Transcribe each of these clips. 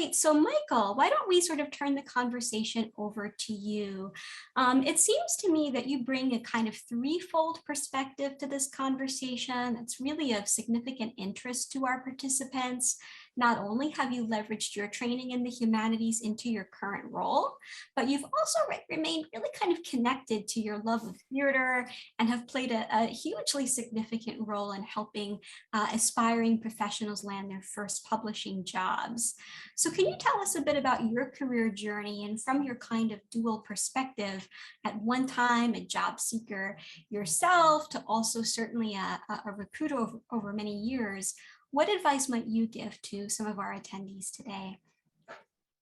Great. So Michael, why don't we sort of turn the conversation over to you? It seems to me that you bring a kind of threefold perspective to this conversation that's really of significant interest to our participants. Not only have you leveraged your training in the humanities into your current role, but you've also remained really kind of connected to your love of theater and have played a hugely significant role in helping aspiring professionals land their first publishing jobs. So can you tell us a bit about your career journey and from your kind of dual perspective, at one time a job seeker yourself to also certainly a recruiter over many years, what advice might you give to some of our attendees today?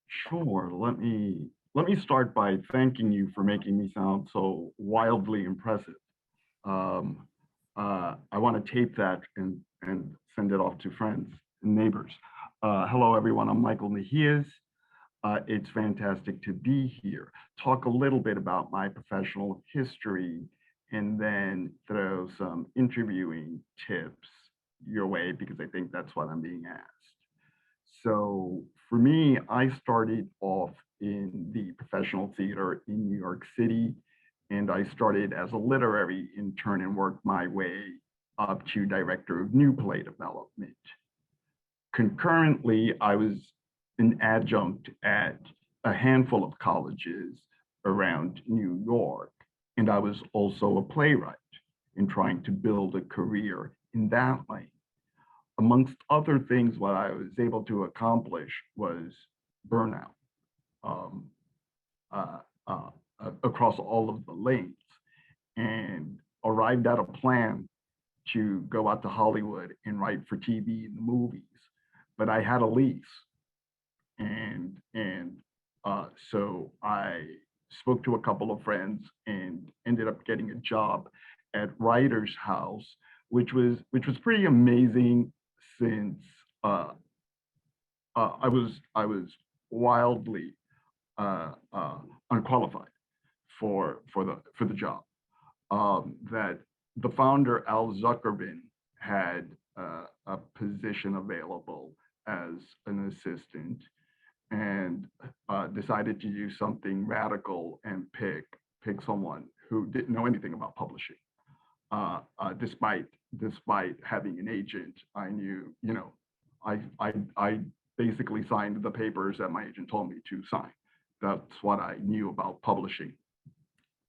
Sure. Let me start by thanking you for making me sound so wildly impressive. I want to tape that and send it off to friends and neighbors. Hello, everyone. I'm Michael Mejias. It's fantastic to be here. Talk a little bit about my professional history and then throw some interviewing tips your way because I think that's what I'm being asked. So for me, I started off in the professional theater in New York City, and I started as a literary intern and worked my way up to director of new play development. Concurrently, I was an adjunct at a handful of colleges around New York, and I was also a playwright in trying to build a career in that lane. Amongst other things, what I was able to accomplish was burnout across all of the lanes, and arrived at a plan to go out to Hollywood and write for TV and movies. But I had a lease, and so I spoke to a couple of friends and ended up getting a job at Writer's House, which was pretty amazing since I was wildly unqualified for the job. That the founder Al Zuckerman had a position available as an assistant, and decided to do something radical and pick someone who didn't know anything about publishing. Despite having an agent, I knew, I basically signed the papers that my agent told me to sign. That's what I knew about publishing.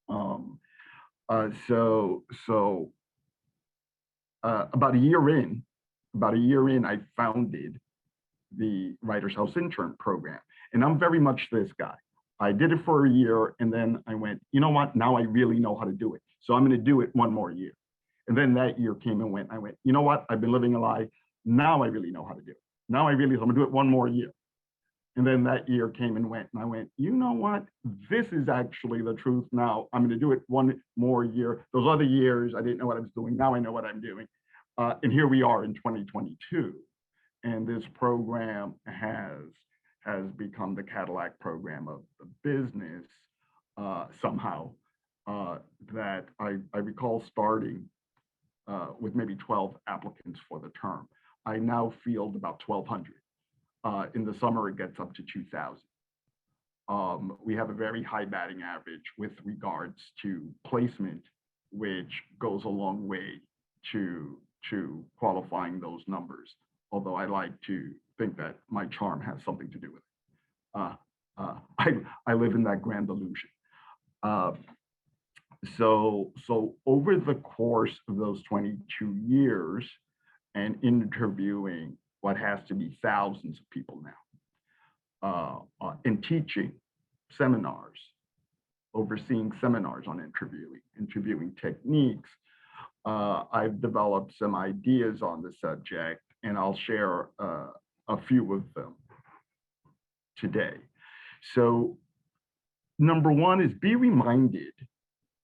About a year in, I founded the Writer's House intern program, and I'm very much this guy. I did it for a year, and then I went, you know what? Now I really know how to do it, so I'm going to do it one more year. And then that year came and went. I went, you know what? I've been living a lie. Now I really know how to do it. Now I'm going to do it one more year. And then that year came and went, and I went, you know what? This is actually the truth. Now I'm going to do it one more year. Those other years, I didn't know what I was doing. Now I know what I'm doing. And here we are in 2022. And this program has become the Cadillac program of the business somehow, that I recall starting with maybe 12 applicants for the term. I now field about 1,200. In the summer, it gets up to 2,000. We have a very high batting average with regards to placement, which goes a long way to qualifying those numbers. Although I like to think that my charm has something to do with it. I live in that grand illusion. So over the course of those 22 years and interviewing what has to be thousands of people now, and teaching seminars, overseeing seminars on interviewing techniques, I've developed some ideas on the subject, and I'll share a few of them today. So number one is be reminded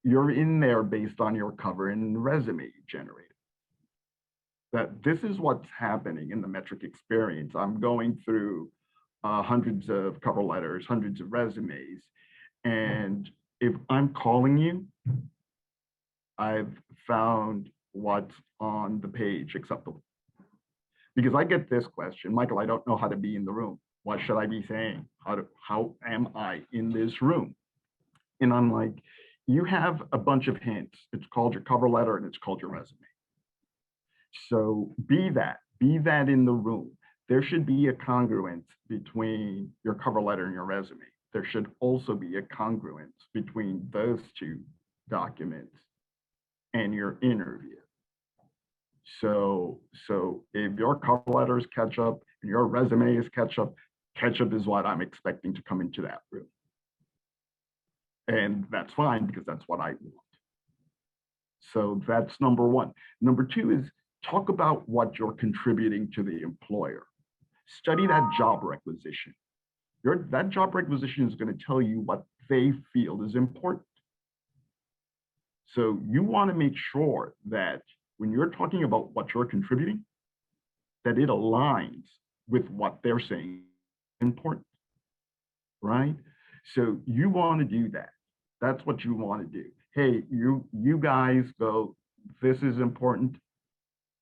you're in there based on your cover and resume you generated. That this is what's happening in the metric experience. I'm going through hundreds of cover letters, hundreds of resumes, and if I'm calling you, I've found what's on the page acceptable. Because I get this question, Michael, I don't know how to be in the room. What should I be saying? How am I in this room? And I'm like, you have a bunch of hints. It's called your cover letter and it's called your resume. So be that in the room. There should be a congruence between your cover letter and your resume. There should also be a congruence between those two documents and your interview. So if your cover letter is ketchup and your resume is ketchup is what I'm expecting to come into that room. And that's fine because that's what I want. So that's number one. Number two is talk about what you're contributing to the employer. Study that job requisition. That job requisition is going to tell you what they feel is important. So you want to make sure that when you're talking about what you're contributing, that it aligns with what they're saying is important, right? So you want to do that. That's what you want to do. Hey, you guys go, this is important,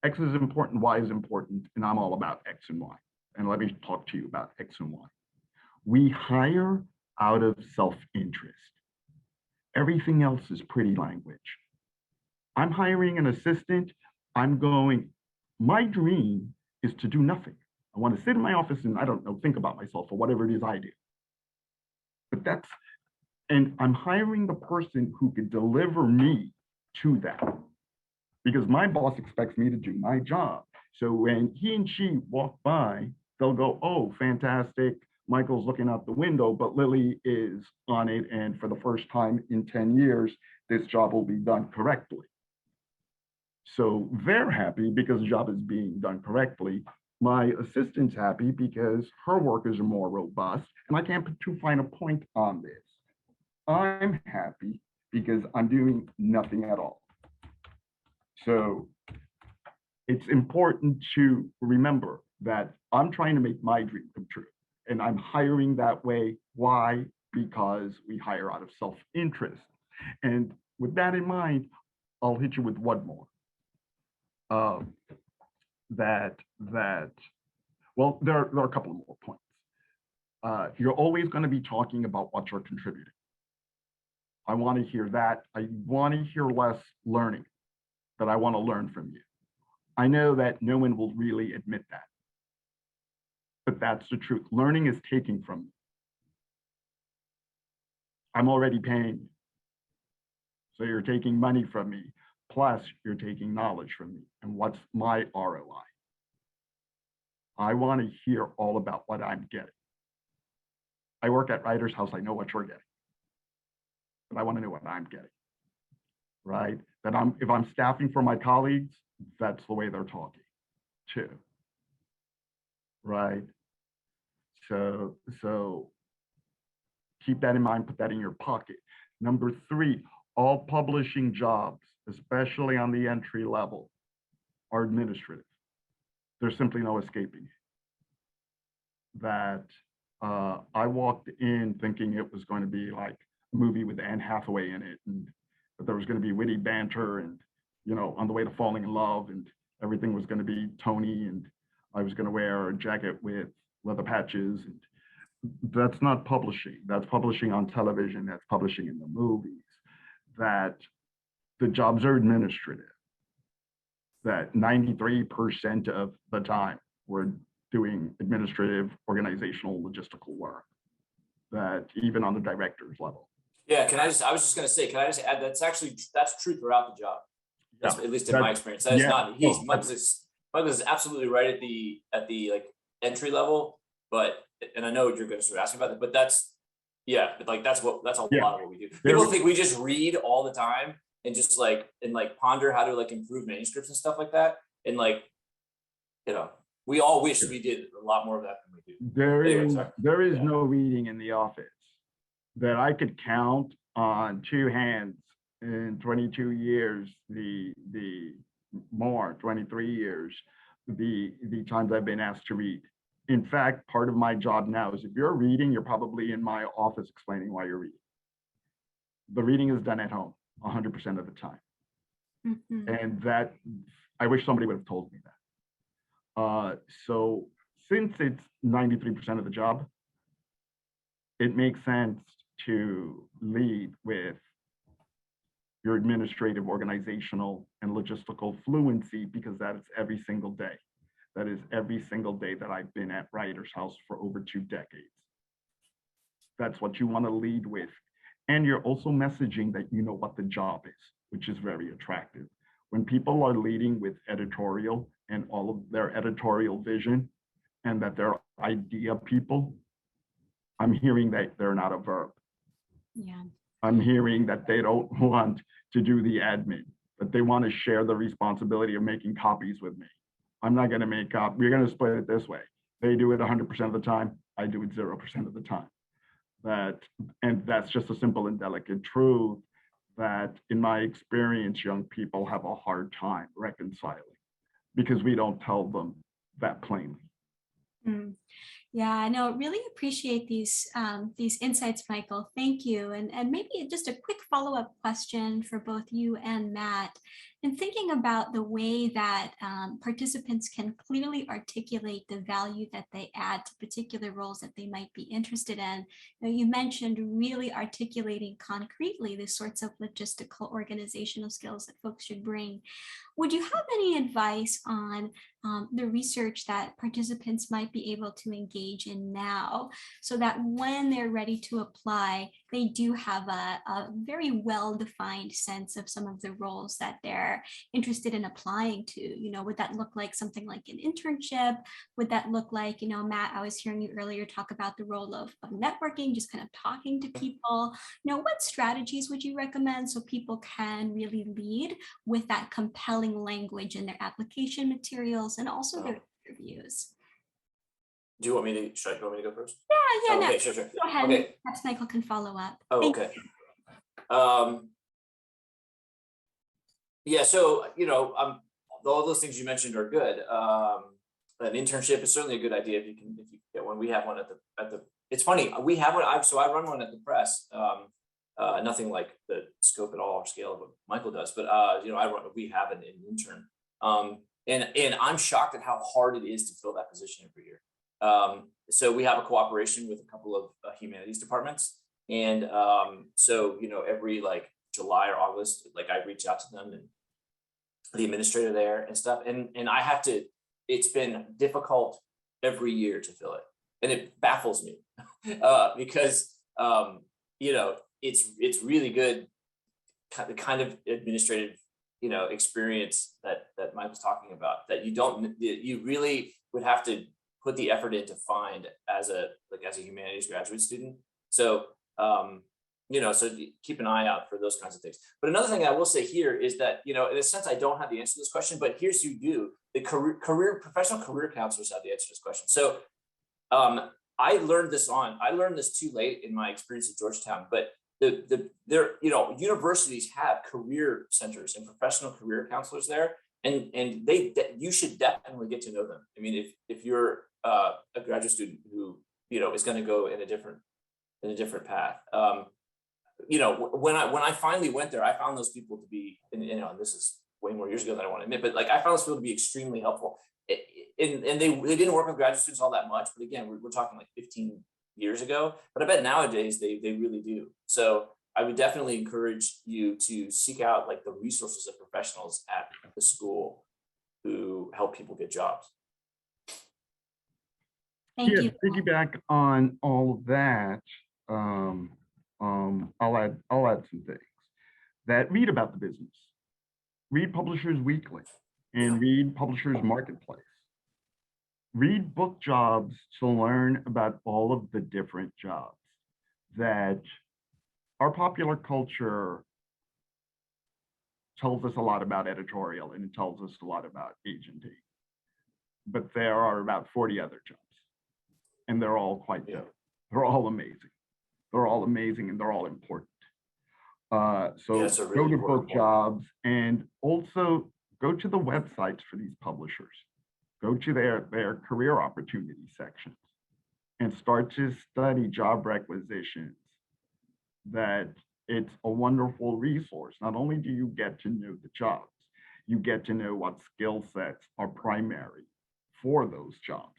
X is important, Y is important, and I'm all about X and Y. And let me talk to you about X and Y. We hire out of self-interest. Everything else is pretty language. I'm hiring an assistant. My dream is to do nothing. I want to sit in my office and I don't know, think about myself or whatever it is I do. But and I'm hiring the person who can deliver me to that because my boss expects me to do my job. So when he and she walk by, they'll go, oh, fantastic. Michael's looking out the window, but Lily is on it. And for the first time in 10 years, this job will be done correctly. So they're happy because the job is being done correctly. My assistant's happy because her work is more robust. And I can't put too fine a point on this. I'm happy because I'm doing nothing at all. So it's important to remember that I'm trying to make my dream come true. And I'm hiring that way. Why? Because we hire out of self-interest. And with that in mind, I'll hit you with one more. Well, there are a couple of more points. You're always going to be talking about what you're contributing. I want to hear that. I want to hear less learning, that I want to learn from you. I know that no one will really admit that, but that's the truth. Learning is taking from you. I'm already paying you. So you're taking money from me, plus you're taking knowledge from me. And what's my ROI? I want to hear all about what I'm getting. I work at Writer's House. I know what you're getting, but I want to know what I'm getting, right? That if I'm staffing for my colleagues, that's the way they're talking too, right? So keep that in mind, put that in your pocket. Number three, all publishing jobs, especially on the entry level, are administrative. There's simply no escaping it. That I walked in thinking it was going to be like a movie with Anne Hathaway in it, and that there was going to be witty banter and, you know, on the way to falling in love, and everything was going to be Tony, and I was going to wear a jacket with leather patches. And that's not publishing. That's publishing on television. That's publishing in the movies. That the jobs are administrative. That 93% of the time we're doing administrative, organizational, logistical work. That even on the director's level. Yeah, I was just going to say, can I just add, that's true throughout the job. That's, yeah, at least in my experience. That is not, Michael is absolutely right at the like entry level, but, and I know you're going to sort of ask about it, but that's a lot of what we do. People think we just read all the time and just ponder how to like improve manuscripts and stuff like that. And like, you know, we all wish we did a lot more of that than we do. There is no reading in the office that I could count on two hands in 22 years, 23 years, the times I've been asked to read. In fact, part of my job now is if you're reading, you're probably in my office explaining why you're reading. The reading is done at home 100% of the time. Mm-hmm. And that, I wish somebody would have told me that. So since it's 93% of the job, it makes sense to lead with your administrative, organizational, and logistical fluency, because that is every single day. That is every single day that I've been at Writers House for over 2 decades. That's what you want to lead with. And you're also messaging that you know what the job is, which is very attractive. When people are leading with editorial and all of their editorial vision, and that they're idea people, I'm hearing that they're not a verb. Yeah. I'm hearing that they don't want to do the admin, but they want to share the responsibility of making copies with me. I'm not going to make up. We're going to split it this way. They do it 100% of the time. I do it 0% of the time. And that's just a simple and delicate truth that, in my experience, young people have a hard time reconciling because we don't tell them that plainly. Mm. Yeah, I know. Really appreciate these insights, Michael. Thank you. And maybe just a quick follow-up question for both you and Matt. In thinking about the way that participants can clearly articulate the value that they add to particular roles that they might be interested in, you mentioned really articulating concretely the sorts of logistical organizational skills that folks should bring. Would you have any advice on the research that participants might be able to engage in now, so that when they're ready to apply, they do have a very well-defined sense of some of the roles that they're interested in applying to? Would that look like something like an internship? Would that look like, Matt, I was hearing you earlier talk about the role of networking, just kind of talking to people. What strategies would you recommend so people can really lead with that compelling language in their application materials and also their interviews? Do you want me to, should I want me to go first? Yeah, okay, no, sure. go ahead. Okay. Perhaps Michael can follow up. Oh, Thank okay. you. Yeah, so, all those things you mentioned are good. An internship is certainly a good idea if you get one. We have one at the, it's funny, we have one, I run one at the press. Nothing like the scope at all or scale of what Michael does, but we have an intern. And I'm shocked at how hard it is to fill that position every year. So we have a cooperation with a couple of humanities departments. And so, every like July or August, like I reach out to them and the administrator there and stuff. And I have to, it's been difficult every year to fill it. And it baffles me because, it's really good kind of administrative, experience that Mike was talking about, that you really would have to put the effort in to find as a humanities graduate student. So, so keep an eye out for those kinds of things. But another thing I will say here is that, in a sense, I don't have the answer to this question, but here's you do. The professional career counselors have the answer to this question. So I learned this too late in my experience at Georgetown, but universities have career centers and professional career counselors there, and you should definitely get to know them. I mean, if you're a graduate student who is going to go in a different path, when I finally went there, I found those people to be, and this is way more years ago than I want to admit, but like I found those people to be extremely helpful. And they didn't work with graduate students all that much, but again, we're talking like 15 years ago, but I bet nowadays they really do. So I would definitely encourage you to seek out like the resources of professionals at the school who help people get jobs. Thank you. Piggyback on all of that, I'll add some things. That read about the business, read Publishers Weekly, and read Publishers Marketplace. Read book jobs to learn about all of the different jobs that our popular culture tells us a lot about editorial, and it tells us a lot about agency. But there are about 40 other jobs, and they're all quite good. They're all amazing. They're all amazing, and they're all important. So go to book jobs, and also go to the websites for these publishers. Go to their career opportunity sections and start to study job requisitions. That it's a wonderful resource. Not only do you get to know the jobs, you get to know what skill sets are primary for those jobs.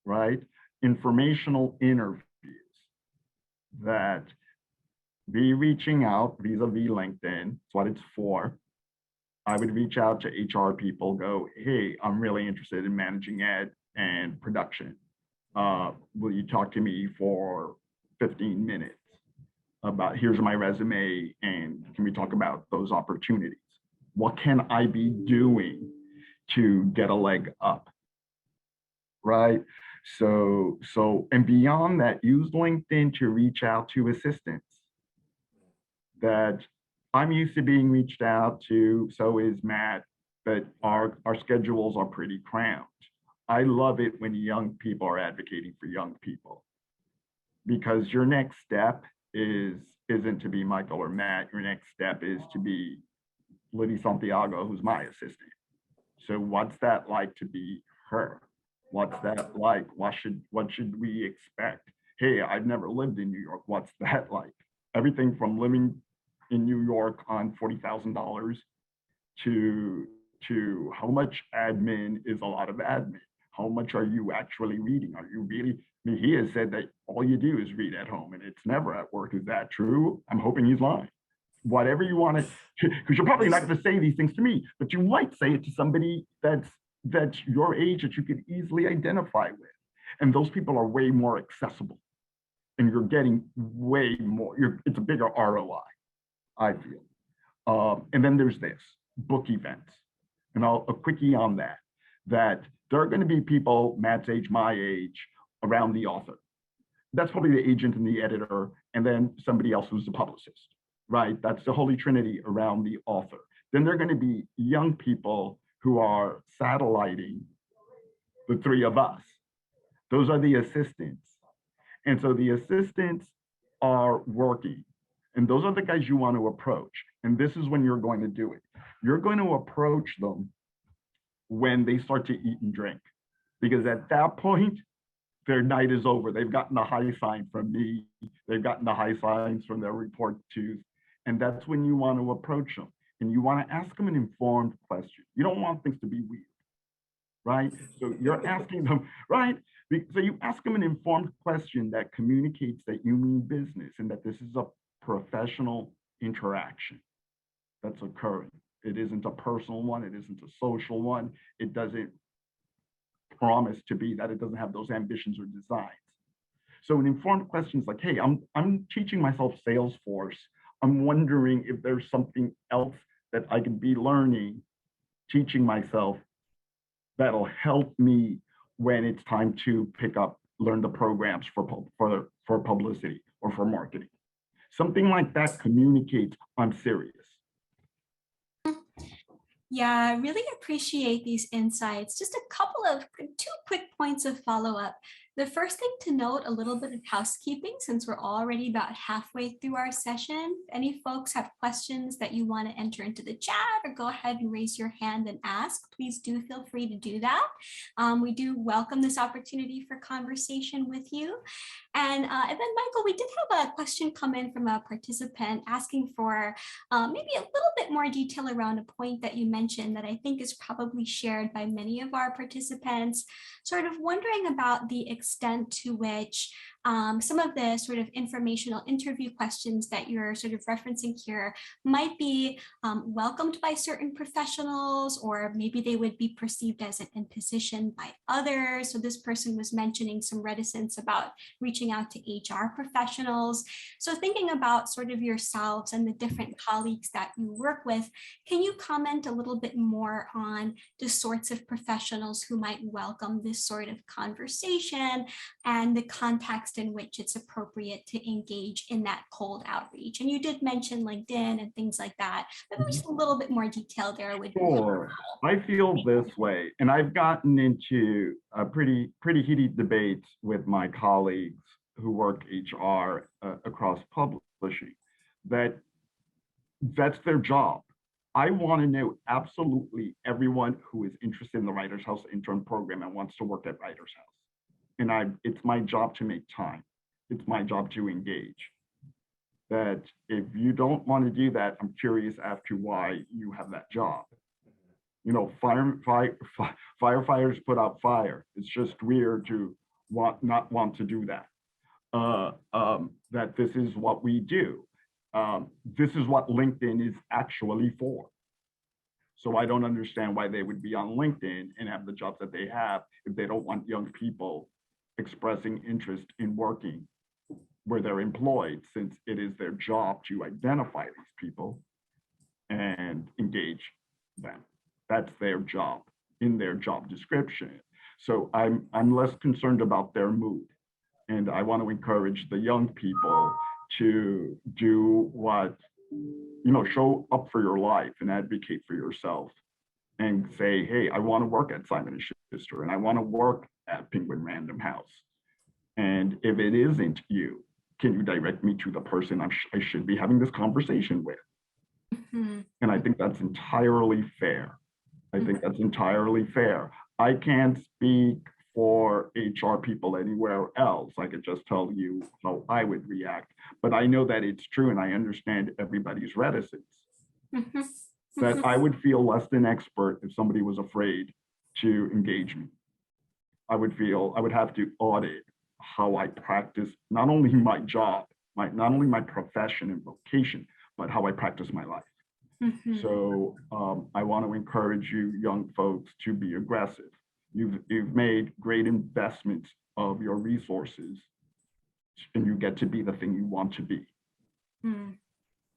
right? Informational interviews that be reaching out vis-a-vis LinkedIn. That's what it's for. I would reach out to HR people, go, hey, I'm really interested in managing ed and production. Will you talk to me for 15 minutes about here's my resume and can we talk about those opportunities? What can I be doing to get a leg up, right? So, and beyond that, use LinkedIn to reach out to assistants that I'm used to being reached out to, so is Matt, but our schedules are pretty cramped. I love it when young people are advocating for young people, because your next step isn't to be Michael or Matt. Your next step is to be Liddy Santiago, who's my assistant. So what's that like to be her? What's that like? What should we expect? Hey, I've never lived in New York. What's that like? Everything from living in New York on $40,000 to how much admin is a lot of admin. How much are you actually reading? Are you really? I mean, he has said that all you do is read at home and it's never at work. Is that true? I'm hoping he's lying. Whatever you want to, because you're probably not going to say these things to me, but you might say it to somebody that's your age that you could easily identify with. And those people are way more accessible. And you're getting way more, it's a bigger ROI, I feel. And then there's this, book events. And a quickie on that there are going to be people Matt's age, my age, around the author. That's probably the agent and the editor, and then somebody else who's the publicist, right? That's the holy trinity around the author. Then there are going to be young people who are satelliting the three of us. Those are the assistants. And so the assistants are working. And those are the guys you want to approach. And this is when you're going to do it. You're going to approach them when they start to eat and drink. Because at that point, their night is over. They've gotten the high sign from me. They've gotten the high signs from their report twos. And that's when you want to approach them. And you want to ask them an informed question. You don't want things to be weird, right? So you're asking them, right? So you ask them an informed question that communicates that you mean business and that this is a professional interaction that's occurring. It isn't a personal one. It isn't a social one. It doesn't promise to be that. It doesn't have those ambitions or designs. So an informed question is like, hey, I'm teaching myself Salesforce. I'm wondering if there's something else that I could be learning, teaching myself that'll help me when it's time to learn the programs for publicity or for marketing. Something like that communicates I'm serious. Yeah, I really appreciate these insights. Just a couple of 2 quick points of follow-up. The first thing to note, a little bit of housekeeping, since we're already about halfway through our session. If any folks have questions that you want to enter into the chat or go ahead and raise your hand and ask, please do feel free to do that. We do welcome this opportunity for conversation with you. And then Michael, we did have a question come in from a participant asking for maybe a little bit more detail around a point that you mentioned that I think is probably shared by many of our participants, sort of wondering about the extent to which some of the sort of informational interview questions that you're sort of referencing here might be welcomed by certain professionals, or maybe they would be perceived as an imposition by others. So this person was mentioning some reticence about reaching out to HR professionals. So thinking about sort of yourselves and the different colleagues that you work with, can you comment a little bit more on the sorts of professionals who might welcome this sort of conversation and the context in which it's appropriate to engage in that cold outreach? And you did mention LinkedIn and things like that, but maybe just a little bit more detail there would be helpful. I feel this way, and I've gotten into a pretty heated debates with my colleagues who work HR across publishing, that's their job. I want to know absolutely everyone who is interested in the Writers House intern program and wants to work at Writers House. And it's my job to make time. It's my job to engage. That if you don't want to do that, I'm curious as to why you have that job. You know, firefighters put out fire. It's just weird to not want to do that. That this is what we do. This is what LinkedIn is actually for. So I don't understand why they would be on LinkedIn and have the jobs that they have if they don't want young people expressing interest in working where they're employed, since it is their job to identify these people and engage them. That's their job in their job description. So I'm less concerned about their mood. And I want to encourage the young people to do what, show up for your life and advocate for yourself and say, hey, I want to work at Simon & Schuster and I want to work at Penguin Random House. And if it isn't you, can you direct me to the person I should be having this conversation with? Mm-hmm. And I think that's entirely fair. I think that's entirely fair. I can't speak for HR people anywhere else. I could just tell you how I would react, but I know that it's true and I understand everybody's reticence. Mm-hmm. That I would feel less than expert if somebody was afraid to engage me. I would have to audit how I practice not only my job, not only my profession and vocation, but how I practice my life. Mm-hmm. So I want to encourage you young folks to be aggressive. You've made great investments of your resources and you get to be the thing you want to be.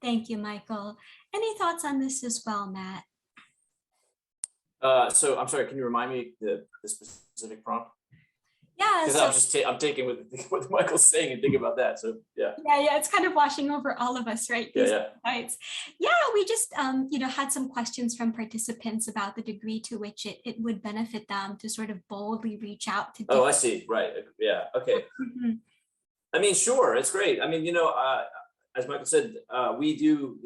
Thank you, Michael. Any thoughts on this as well, Matt? So I'm sorry, can you remind me the specific prompt? Yeah, because I'm taking what Michael's saying and thinking about that. So yeah, it's kind of washing over all of us, right? Yeah, we just had some questions from participants about the degree to which it would benefit them to sort of boldly reach out to. Oh, I see. Right. Yeah. Okay. Mm-hmm. I mean, sure, it's great. I mean, as Michael said, we do.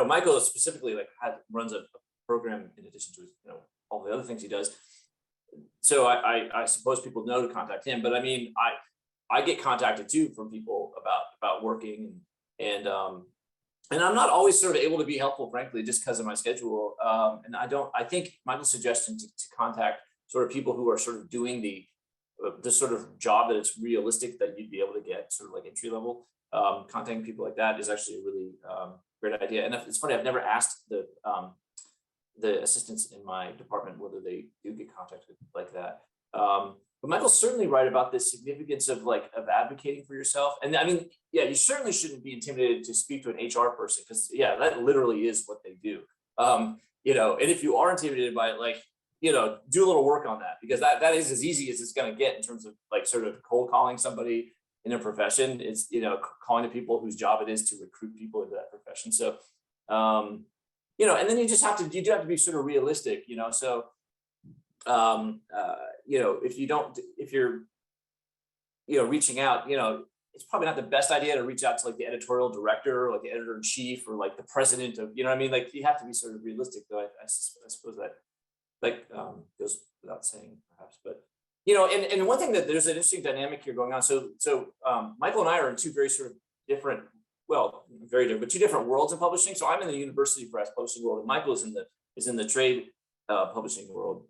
Michael specifically runs a program in addition to all the other things he does. So I suppose people know to contact him, but I mean, I get contacted too from people about working and I'm not always sort of able to be helpful, frankly, just because of my schedule. And I think Michael's suggestion to contact sort of people who are sort of doing the sort of job that it's realistic that you'd be able to get sort of like entry level, contacting people like that is actually a really great idea. And it's funny, I've never asked the assistants in my department whether they do get contacted like that. But Michael's certainly right about the significance of advocating for yourself. And I mean, yeah, you certainly shouldn't be intimidated to speak to an HR person because that literally is what they do. And if you are intimidated by it, do a little work on that because that is as easy as it's going to get in terms of sort of cold calling somebody in a profession. It's, calling the people whose job it is to recruit people into that profession. So, and then you do have to be sort of realistic, so, if you're, reaching out, it's probably not the best idea to reach out to the editorial director or the editor in chief or the president of, you have to be sort of realistic though. I suppose that goes without saying perhaps, but, and one thing that there's an interesting dynamic here going on. So Michael and I are in two very sort of different, very different, but two different worlds in publishing. So I'm in the university press publishing world, and Michael is in the trade publishing world.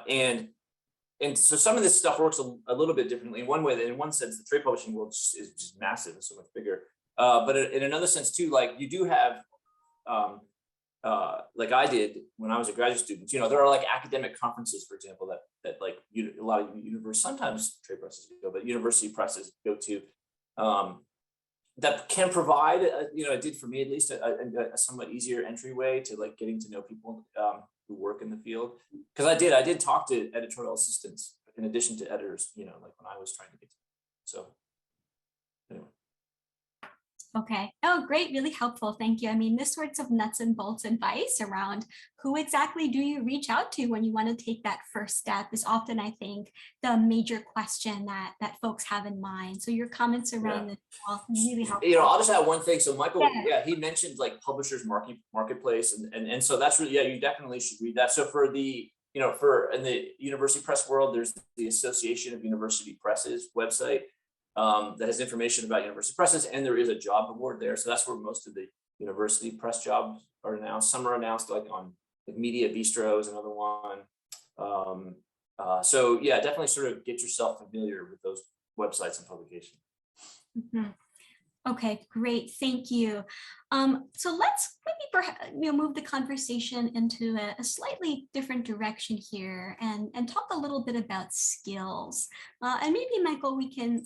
And so some of this stuff works a little bit differently. In one sense, the trade publishing world is just massive and so much bigger. But in another sense too, you do have, like I did when I was a graduate student, there are academic conferences, for example, that a lot of universities, sometimes trade presses go, but university presses go to. That can provide, it did for me at least, a somewhat easier entryway to getting to know people who work in the field. Because I did talk to editorial assistants in addition to editors, when I was trying to get to them. So anyway. Okay. Oh, great. Really helpful. Thank you. I mean, this sorts of nuts and bolts advice around who exactly do you reach out to when you want to take that first step is often, I think, the major question that folks have in mind. So your comments around this are really helpful. I'll just add one thing. So Michael, he mentioned publishers marketplace. And so that's really, you definitely should read that. So for the, in the university press world, there's the Association of University Presses website. That has information about university presses, and there is a job board there. So that's where most of the university press jobs are announced. Some are announced on Media Bistro is another one. So yeah, definitely sort of get yourself familiar with those websites and publications. Mhm. Okay, great. Thank you. So let's maybe move the conversation into a slightly different direction here and talk a little bit about skills. And maybe Michael, we can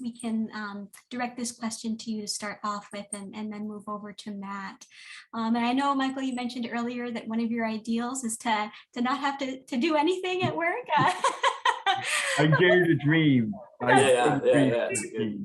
direct this question to you to start off with and then move over to Matt. And I know, Michael, you mentioned earlier that one of your ideals is to not have to do anything at work. I dare to dream. Yeah. It's a good.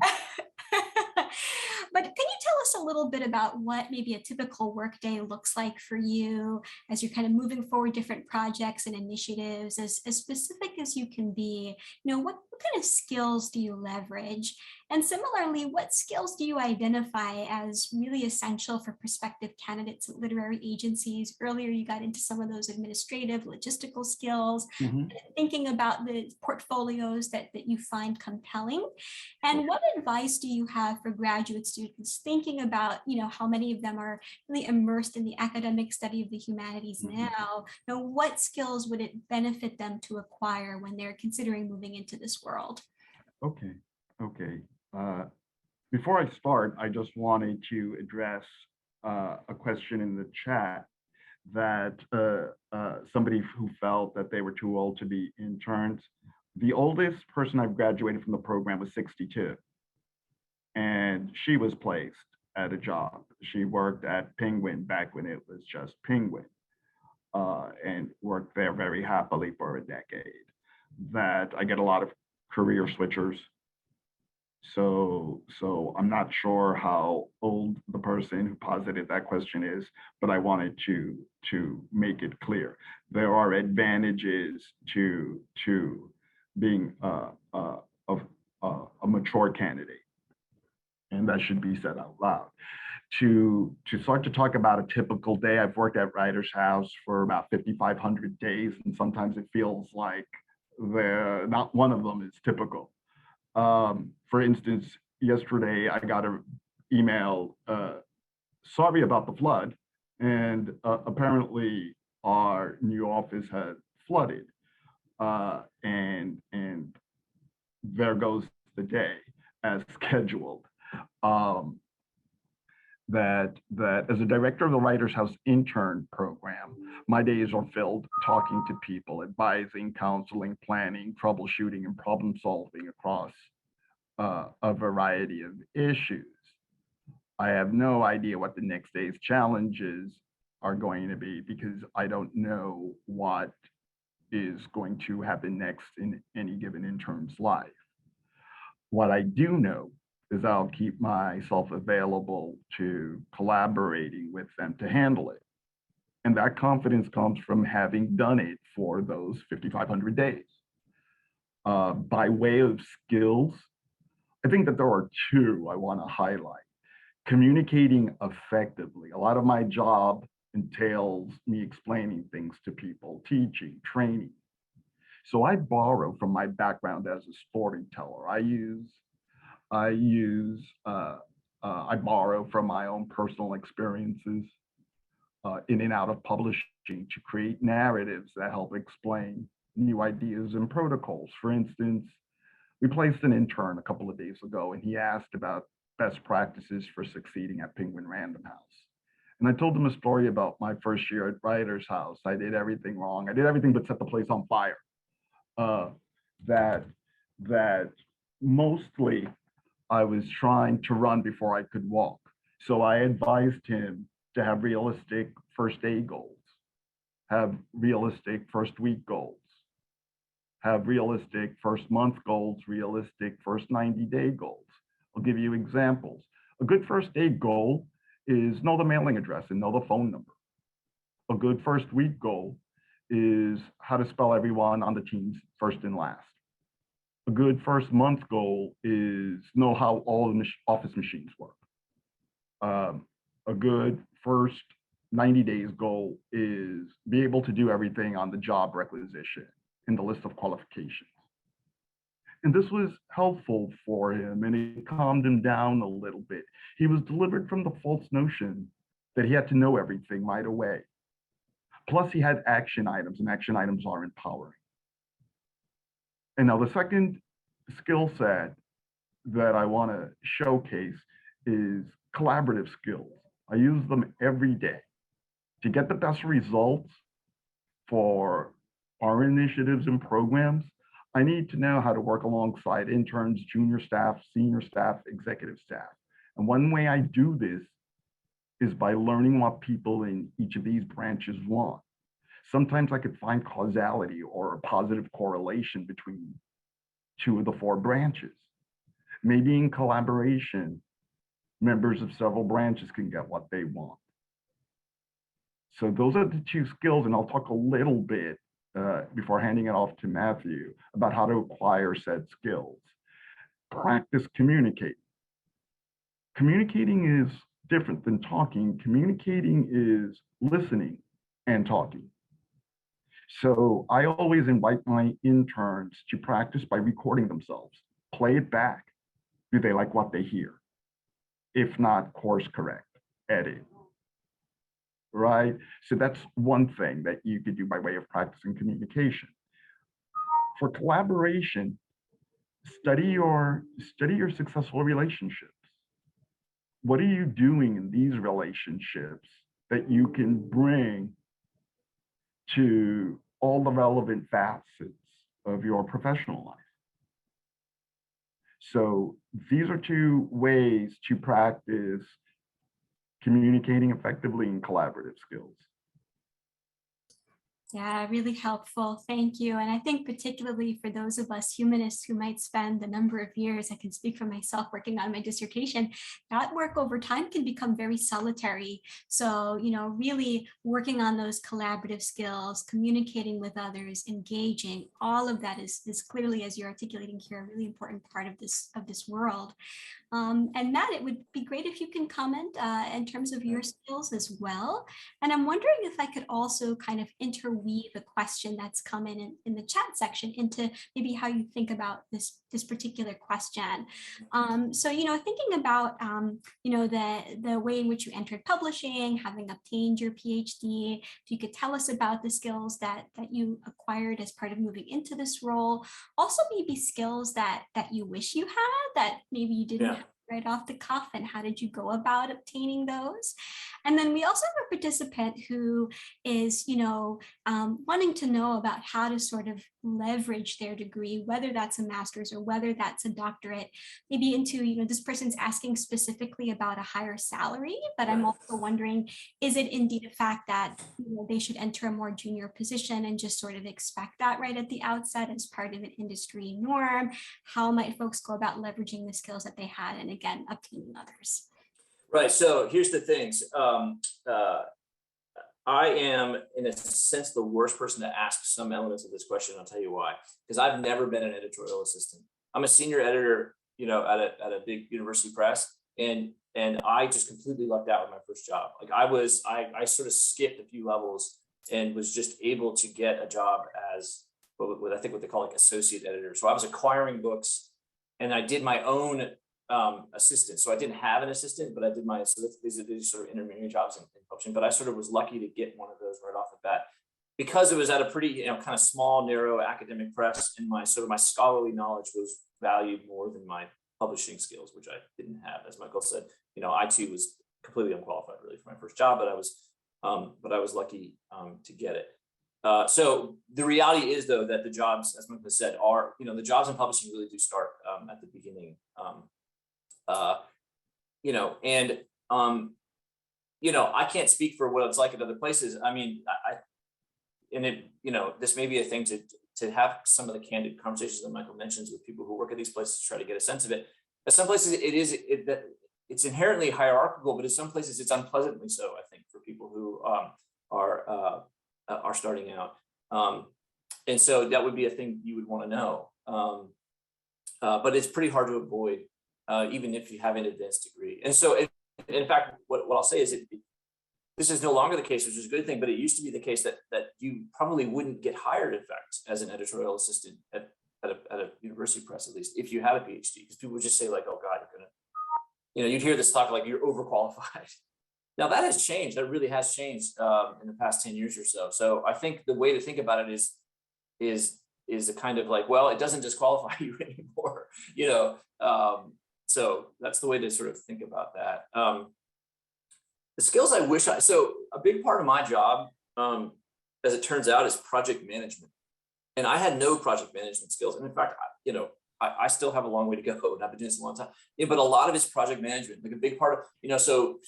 But can you tell us a little bit about what maybe a typical workday looks like for you as you're kind of moving forward different projects and initiatives, as specific as you can be? What kind of skills do you leverage? And similarly, what skills do you identify as really essential for prospective candidates at literary agencies? Earlier, you got into some of those administrative, logistical skills, thinking about the portfolios that you find compelling. And what advice do you have for graduate students thinking about, how many of them are really immersed in the academic study of the humanities now? What skills would it benefit them to acquire when they're considering moving into this world? Okay. Before I start, I just wanted to address a question in the chat that somebody who felt that they were too old to be interns. The oldest person I've graduated from the program was 62, and she was placed at a job. She worked at Penguin back when it was just Penguin, and worked there very happily for a decade. That I get a lot of career switchers. So I'm not sure how old the person who posited that question is, but I wanted to make it clear. There are advantages to being a mature candidate, and that should be said out loud. To start to talk about a typical day, I've worked at Writer's House for about 5,500 days, and sometimes it feels like not one of them is typical. For instance, yesterday I got an email, sorry about the flood, and apparently our new office had flooded, and there goes the day as scheduled. That as a director of the Writers House intern program, my days are filled talking to people, advising, counseling, planning, troubleshooting, and problem solving across a variety of issues. I have no idea what the next day's challenges are going to be because I don't know what is going to happen next in any given intern's life. What I do know is I'll keep myself available to collaborating with them to handle it. And that confidence comes from having done it for those 5,500 days. By way of skills, I think that there are two I want to highlight. Communicating effectively. A lot of my job entails me explaining things to people, teaching, training. So I borrow from my background as a storyteller. I borrow from my own personal experiences in and out of publishing to create narratives that help explain new ideas and protocols. For instance, we placed an intern a couple of days ago, and he asked about best practices for succeeding at Penguin Random House. And I told him a story about my first year at Writer's House. I did everything wrong. I did everything but set the place on fire. That mostly I was trying to run before I could walk. So I advised him to have realistic first day goals, have realistic first week goals, have realistic first month goals, realistic first 90-day goals. I'll give you examples. A good first day goal is know the mailing address and know the phone number. A good first week goal is how to spell everyone on the team's first and last. A good first month goal is know how all the office machines work. A good first 90 days goal is be able to do everything on the job requisition in the list of qualifications. And this was helpful for him, and it calmed him down a little bit. He was delivered from the false notion that he had to know everything right away. Plus, he had action items, and action items are empowering. And now the second skill set that I want to showcase is collaborative skills. I use them every day. To get the best results for our initiatives and programs, I need to know how to work alongside interns, junior staff, senior staff, executive staff. And one way I do this is by learning what people in each of these branches want. Sometimes I could find causality or a positive correlation between two of the four branches. Maybe in collaboration, members of several branches can get what they want. So those are the two skills, and I'll talk a little bit before handing it off to Matthew about how to acquire said skills. Practice communicating. Communicating is different than talking. Communicating is listening and talking. So I always invite my interns to practice by recording themselves, play it back. Do they like what they hear? If not, course correct, edit. Right? So that's one thing that you could do by way of practicing communication. For collaboration, study your successful relationships. What are you doing in these relationships that you can bring to all the relevant facets of your professional life? So these are two ways to practice communicating effectively and collaborative skills. Yeah, really helpful. Thank you. And I think particularly for those of us humanists who might spend a number of years, I can speak for myself working on my dissertation, that work over time can become very solitary. So, really working on those collaborative skills, communicating with others, engaging, all of that is clearly, as you're articulating here, a really important part of this world. And Matt, it would be great if you can comment in terms of your skills as well. And I'm wondering if I could also kind of interweave a question that's come in the chat section into maybe how you think about this particular question. So, thinking about, the way in which you entered publishing, having obtained your PhD, if you could tell us about the skills that you acquired as part of moving into this role, also maybe skills that you wish you had that maybe you didn't have right off the cuff, and how did you go about obtaining those? And then we also have a participant who is, wanting to know about how to sort of leverage their degree, whether that's a master's or whether that's a doctorate, maybe into, this person's asking specifically about a higher salary, but I'm also wondering, is it indeed a fact that they should enter a more junior position and just sort of expect that right at the outset as part of an industry norm? How might folks go about leveraging the skills that they had and again, obtaining others? Right. So here's the things. I am, in a sense, the worst person to ask some elements of this question. I'll tell you why. Because I've never been an editorial assistant. I'm a senior editor, at a big university press, and I just completely lucked out with my first job. Like I sort of skipped a few levels and was just able to get a job as what I think what they call like associate editor. So I was acquiring books, and I did my own assistant. So I didn't have an assistant, but I did my, so these are sort of intermediate jobs in publishing, but I sort of was lucky to get one of those right off the bat because it was at a pretty, kind of small, narrow academic press, and my scholarly knowledge was valued more than my publishing skills, which I didn't have. As Michael said, I too was completely unqualified really for my first job, but I was lucky to get it. So the reality is, though, that the jobs, as Michael said, are, the jobs in publishing really do start at the beginning. I can't speak for what it's like at other places. I mean, this may be a thing to have some of the candid conversations that Michael mentions with people who work at these places to try to get a sense of it. At some places it's inherently hierarchical, but in some places it's unpleasantly so, I think, for people who are starting out. And so that would be a thing you would want to know. But it's pretty hard to avoid, even if you have an advanced degree. And so, in fact, what I'll say is this is no longer the case, which is a good thing, but it used to be the case that you probably wouldn't get hired, in fact, as an editorial assistant at a university press, at least, if you had a PhD, because people would just say like, oh God, you're gonna, you'd hear this talk like you're overqualified. Now that has changed. That really has changed in the past 10 years or so. So I think the way to think about it is is a kind of like, well, it doesn't disqualify you anymore, you know. So that's the way to sort of think about that. The skills I wish so a big part of my job, as it turns out, is project management. And I had no project management skills. And in fact, you know, I still have a long way to go, and I've been doing this a long time. Yeah, but a lot of it's project management, like a big part of, you know, so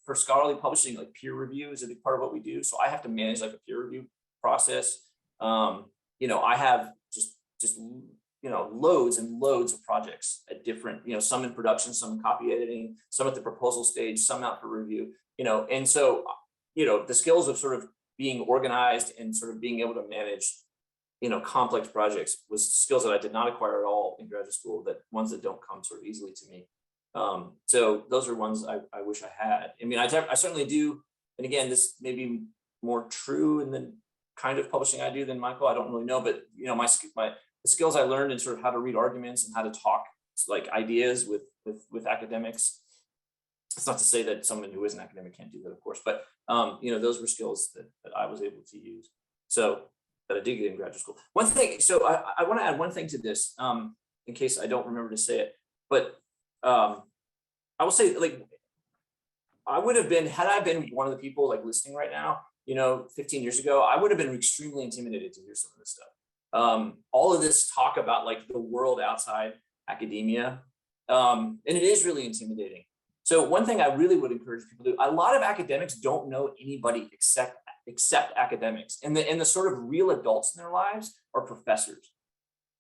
for scholarly publishing, like peer review is a big part of what we do. So I have to manage like a peer review process. You know, I have just you know, loads and loads of projects at different, you know, some in production, some in copy editing, some at the proposal stage, some out for review, you know. And so, you know, the skills of sort of being organized and sort of being able to manage, you know, complex projects was skills that I did not acquire at all in graduate school, that ones that don't come sort of easily to me. So those are ones I wish I had. I mean, I certainly do. And again, this may be more true in the kind of publishing I do than Michael. I don't really know, but you know, the skills I learned in sort of how to read arguments and how to talk like ideas with academics. It's not to say that someone who is an academic can't do that, of course, but you know, those were skills that I was able to use. So that I did get in graduate school. One thing, so I want to add one thing to this, in case I don't remember to say it, but I will say, like, I would have been, had I been one of the people like listening right now, you know, 15 years ago, I would have been extremely intimidated to hear some of this stuff. All of this talk about like the world outside academia, and it is really intimidating. So one thing I really would encourage people to do, a lot of academics don't know anybody except academics, and the sort of real adults in their lives are professors.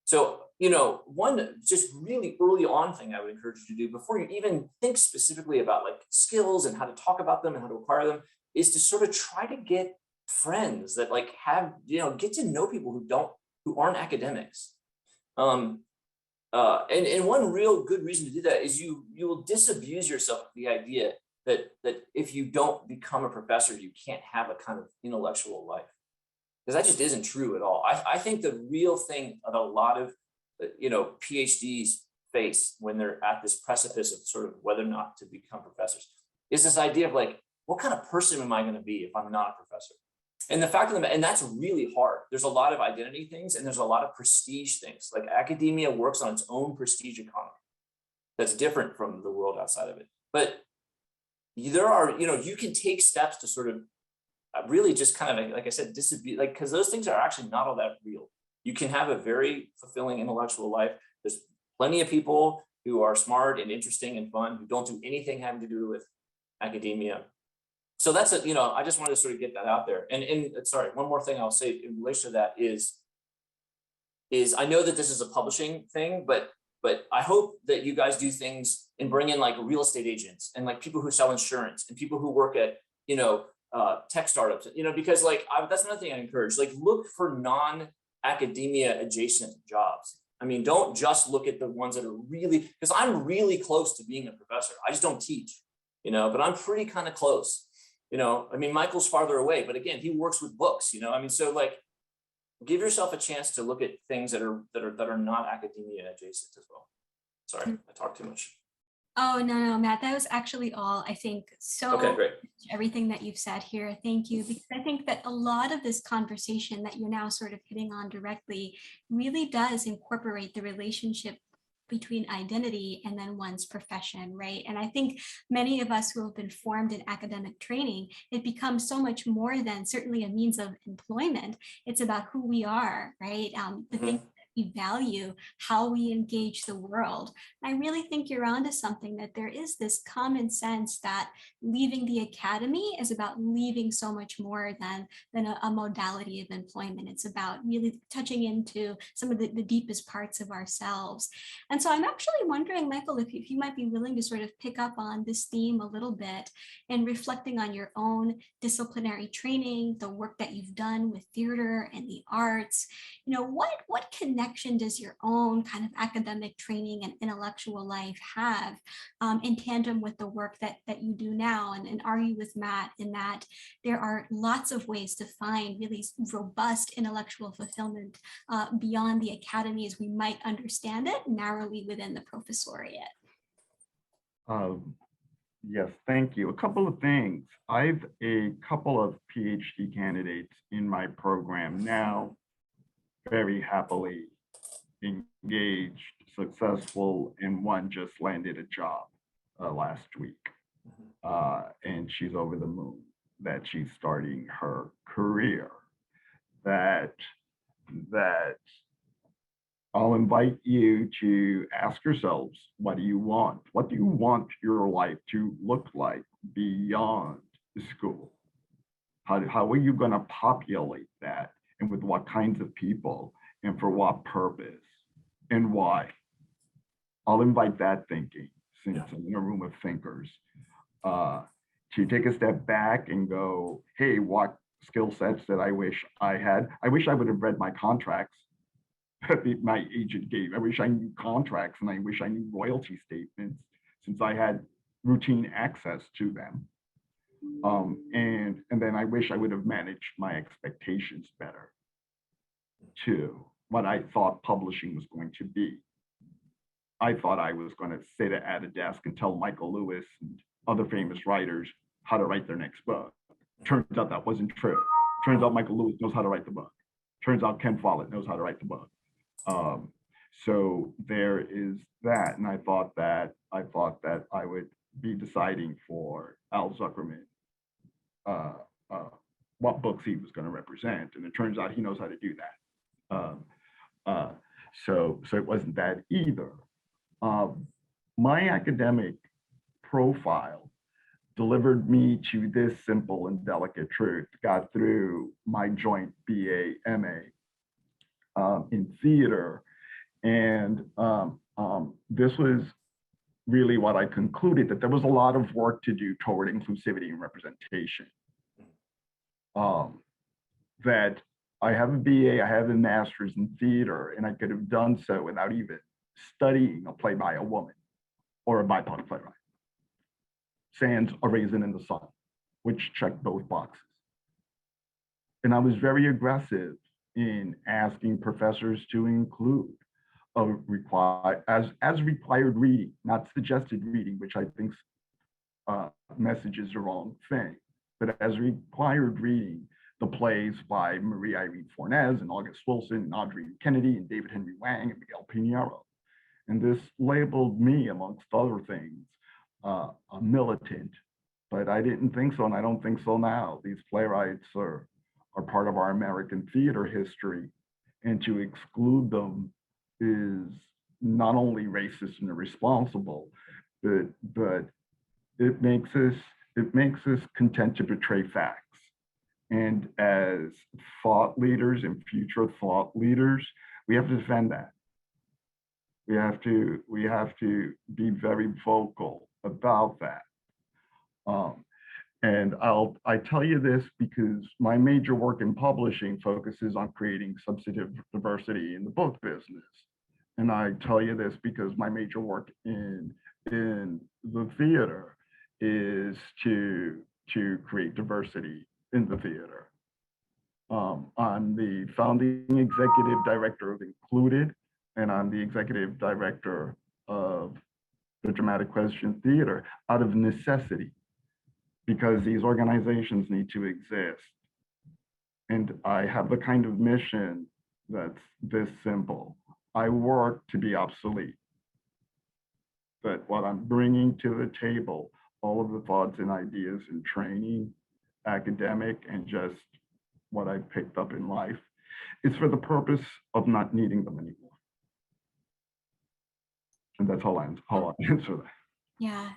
So, you know, one just really early on thing I would encourage you to do before you even think specifically about like skills and how to talk about them and how to acquire them is to sort of try to get friends that like have, you know, get to know people who aren't academics. And one real good reason to do that is you will disabuse yourself of the idea that if you don't become a professor, you can't have a kind of intellectual life, because that just isn't true at all. I think the real thing that a lot of, you know, PhDs face when they're at this precipice of sort of whether or not to become professors is this idea of like, what kind of person am I going to be if I'm not a professor? And the fact of the matter, and that's really hard. There's a lot of identity things and there's a lot of prestige things. Like academia works on its own prestige economy that's different from the world outside of it. But there are, you know, you can take steps to sort of really just kind of, like I said, like, because those things are actually not all that real. You can have a very fulfilling intellectual life. There's plenty of people who are smart and interesting and fun who don't do anything having to do with academia. So that's it, you know, I just wanted to sort of get that out there. And sorry, one more thing I'll say in relation to that is I know that this is a publishing thing, but I hope that you guys do things and bring in like real estate agents and like people who sell insurance and people who work at, you know, tech startups, you know, because like that's another thing I encourage, like look for non-academia adjacent jobs. I mean, don't just look at the ones that are really, because I'm really close to being a professor. I just don't teach, you know, but I'm pretty kind of close. You know, I mean, Michael's farther away, but again, he works with books, you know, I mean, so like, give yourself a chance to look at things that are not academia adjacent as well. Sorry, I talked too much. Oh, no, Matt, that was actually all. I think so. Okay, great. Everything that you've said here, thank you. Because I think that a lot of this conversation that you're now sort of hitting on directly really does incorporate the relationship between identity and then one's profession, right? And I think many of us who have been formed in academic training, it becomes so much more than certainly a means of employment. It's about who we are, right? The things we value, how we engage the world. And I really think you're onto something, that there is this common sense that leaving the academy is about leaving so much more than a modality of employment. It's about really touching into some of the deepest parts of ourselves. And so I'm actually wondering, Michael, if you might be willing to sort of pick up on this theme a little bit and reflecting on your own disciplinary training, the work that you've done with theater and the arts. You know, what connection does your own kind of academic training and intellectual life have in tandem with the work that you do now? And argue with Matt in that there are lots of ways to find really robust intellectual fulfillment beyond the academy as we might understand it, narrowly within the professoriate. Yes, thank you. A couple of things. I've a couple of PhD candidates in my program now. very happily engaged, successful, and one just landed a job last week. And she's over the moon that she's starting her career. That I'll invite you to ask yourselves, what do you want? What do you want your life to look like beyond school? How are you going to populate that, and with what kinds of people, and for what purpose, and why? I'll invite that thinking, since I'm in a room of thinkers, to take a step back and go, hey, what skill sets that I wish I had? I wish I would have read my contracts that my agent gave. I wish I knew contracts, and I wish I knew royalty statements, since I had routine access to them. And then I wish I would have managed my expectations better to what I thought publishing was going to be. I thought I was going to sit at a desk and tell Michael Lewis and other famous writers how to write their next book. Turns out that wasn't true. Turns out Michael Lewis knows how to write the book. Turns out Ken Follett knows how to write the book. So there is that, and I thought that I would be deciding for Al Zuckerman what books he was going to represent, and it turns out he knows how to do that. So it wasn't that either. My academic profile delivered me to this simple and delicate truth. Got through my joint BA, MA in theater, and this was really what I concluded, that there was a lot of work to do toward inclusivity and representation. That I have a BA, I have a master's in theater, and I could have done so without even studying a play by a woman or a BIPOC playwright. Sans A Raisin in the Sun, which checked both boxes. And I was very aggressive in asking professors to include as required reading, not suggested reading, which I think messages the wrong thing, but as required reading, the plays by Marie Irene Fornés and August Wilson and Audrey Kennedy and David Henry Wang and Miguel Pinheiro. And this labeled me, amongst other things, a militant, but I didn't think so, and I don't think so now. These playwrights are part of our American theater history, and to exclude them is not only racist and irresponsible, but it makes us content to betray facts. And as thought leaders and future thought leaders, we have to defend that. We have to be very vocal about that. And I tell you this because my major work in publishing focuses on creating substantive diversity in the book business. And I tell you this because my major work in the theater is to create diversity in the theater. I'm the founding executive director of Included, and I'm the executive director of the Dramatic Question Theater out of necessity, because these organizations need to exist. And I have the kind of mission that's this simple. I work to be obsolete. But what I'm bringing to the table, all of the thoughts and ideas and training, academic, and just what I've picked up in life, is for the purpose of not needing them anymore. And that's how I answer that. Yeah.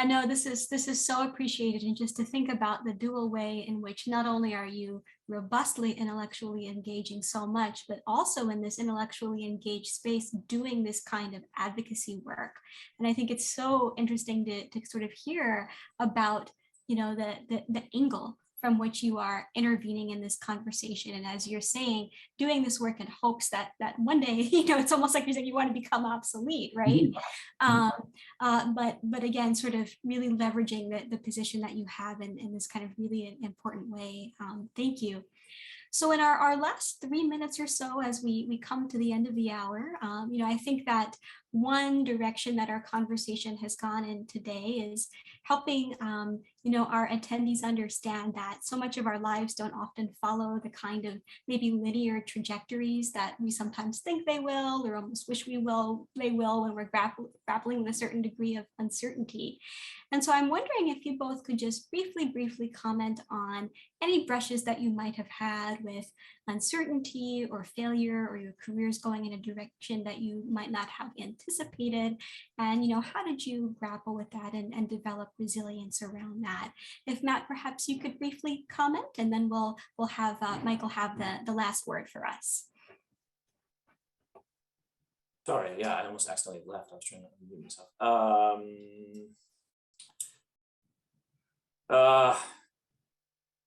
No, this is so appreciated. And just to think about the dual way in which not only are you robustly intellectually engaging so much, but also in this intellectually engaged space doing this kind of advocacy work. And I think it's so interesting to sort of hear about, the angle from which you are intervening in this conversation. And as you're saying, doing this work in hopes that one day, it's almost like you're saying you want to become obsolete, right? But again, sort of really leveraging the position that you have in this kind of really important way. Thank you. So in our last 3 minutes or so, as we come to the end of the hour, I think that one direction that our conversation has gone in today is helping our attendees understand that so much of our lives don't often follow the kind of maybe linear trajectories that we sometimes think they will, or almost wish they will when we're grappling with a certain degree of uncertainty. And so I'm wondering if you both could just briefly comment on any brushes that you might have had with uncertainty or failure, or your careers going in a direction that you might not have anticipated. And, how did you grapple with that and develop resilience around that? If Matt, perhaps you could briefly comment, and then we'll have Michael have the last word for us. Sorry, yeah, I almost accidentally left. I was trying to unmute myself.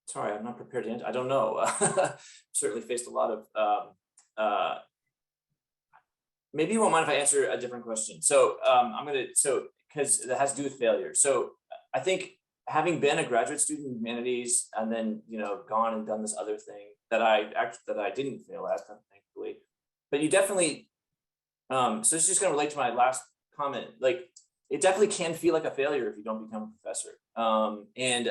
Sorry, I'm not prepared to answer. I don't know. Certainly faced a lot of. Maybe you won't mind if I answer a different question. So because it has to do with failure. So I think having been a graduate student in humanities and then gone and done this other thing that I didn't fail at, thankfully, but you definitely. So it's just going to relate to my last comment. Like, it definitely can feel like a failure if you don't become a professor, and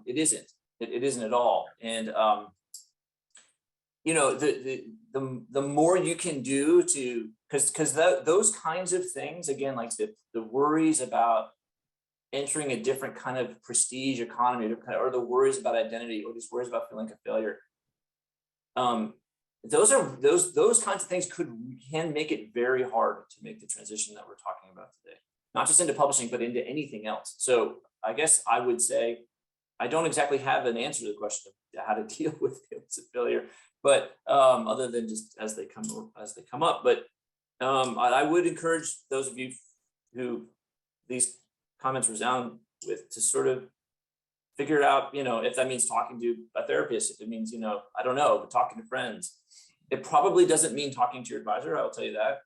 it isn't. It isn't at all. And the more you can do to, because those kinds of things, again, like the worries about entering a different kind of prestige economy, or the worries about identity, or these worries about feeling like a failure. Those kinds of things can make it very hard to make the transition that we're talking about today, not just into publishing, but into anything else. So I guess I would say I don't exactly have an answer to the question of how to deal with feelings of failure, but other than just as they come up. But I would encourage those of you who these comments resound with to sort of figure out, if that means talking to a therapist, if it means, I don't know, but talking to friends. It probably doesn't mean talking to your advisor, I'll tell you that.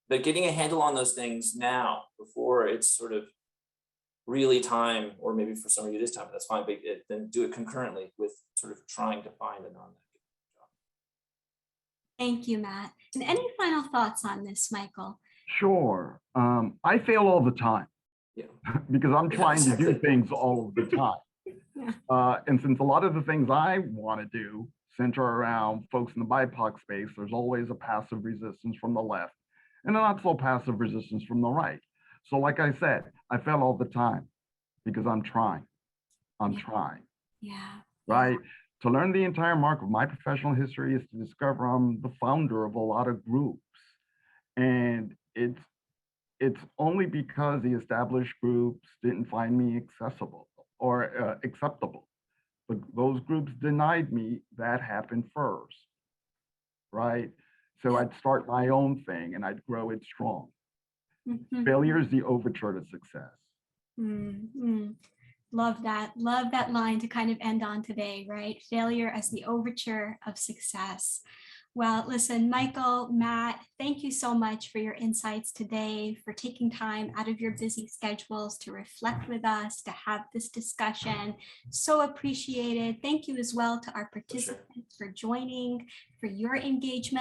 But getting a handle on those things now before it's sort of really time, or maybe for some of you this time, but that's fine, but then do it concurrently with sort of trying to find a non-negative job. Thank you, Matt. And any final thoughts on this, Michael? Sure. I fail all the time. Yeah. Because I'm trying to do things all the time. Yeah. And since a lot of the things I want to do center around folks in the BIPOC space, there's always a passive resistance from the left and a not so passive resistance from the right. So like I said, I fail all the time because I'm trying. I'm trying. Yeah. Right? To learn the entire mark of my professional history is to discover I'm the founder of a lot of groups. And it's only because the established groups didn't find me accessible or acceptable. But those groups denied me. That happened first, right? So I'd start my own thing and I'd grow it strong. Mm-hmm. Failure is the overture to success. Mm-hmm. Love that line to kind of end on today, right? Failure as the overture of success. Well, listen, Michael, Matt, thank you so much for your insights today, for taking time out of your busy schedules to reflect with us, to have this discussion. So appreciated. Thank you as well to our participants for joining, for your engagement.